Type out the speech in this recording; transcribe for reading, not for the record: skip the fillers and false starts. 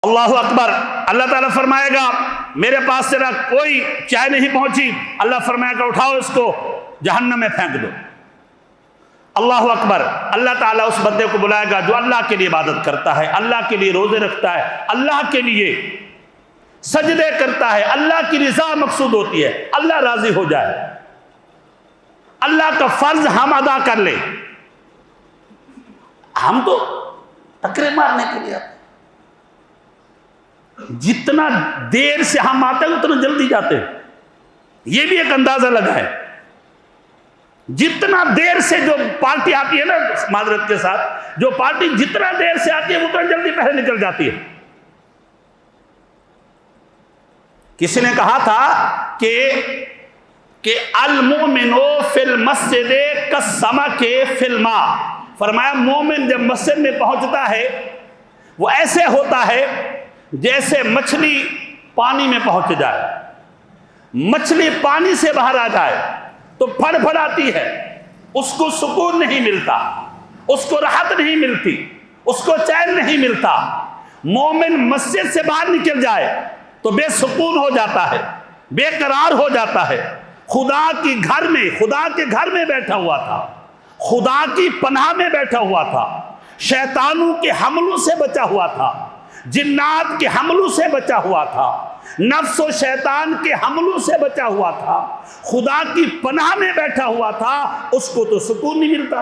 अल्लाहु अकबर। अल्लाह ताला फरमाएगा मेरे पास तेरा कोई चाय नहीं पहुंची, अल्लाह फरमाएगा उठाओ इसको जहन्नम में फेंक दो। अल्लाहु अकबर। अल्लाह ताला उस बंदे को बुलाएगा जो अल्लाह के लिए इबादत करता है, अल्लाह के लिए रोजे रखता है, अल्लाह के लिए सजदे करता है, अल्लाह की रिजा मकसूद होती है, अल्लाह राजी हो जाए, अल्लाह का फर्ज हम अदा कर ले। हम तो टकरे मारने के लिए आते, जितना देर से हम आते हैं उतना जल्दी जाते हैं। यह भी एक अंदाजा लगा है, जितना देर से जो पार्टी आती है ना, माजरत के साथ, जो पार्टी जितना देर से आती है उतना जल्दी पहले निकल जाती है। किसी ने कहा था कि अल मोमिनो फिल मस्जिदे कस्समके फिल मा, फरमाया मोमिन जब मस्जिद में पहुंचता है वो ऐसे होता है जैसे मछली पानी में पहुंच जाए। मछली पानी से बाहर आ जाए तो फड़फड़ाती है, उसको सुकून नहीं मिलता, उसको राहत नहीं मिलती, उसको चैन नहीं मिलता। मोमिन मस्जिद से बाहर निकल जाए तो बेसुकून हो जाता है, बेकरार हो जाता है। खुदा के घर में बैठा हुआ था, खुदा की पनाह में बैठा हुआ था, शैतानों के हमलों से बचा हुआ था, जिन्नात के हमलों से बचा हुआ था, नफ्स और शैतान के हमलों से बचा हुआ था, खुदा की पनाह में बैठा हुआ था, उसको तो सुकून नहीं मिलता।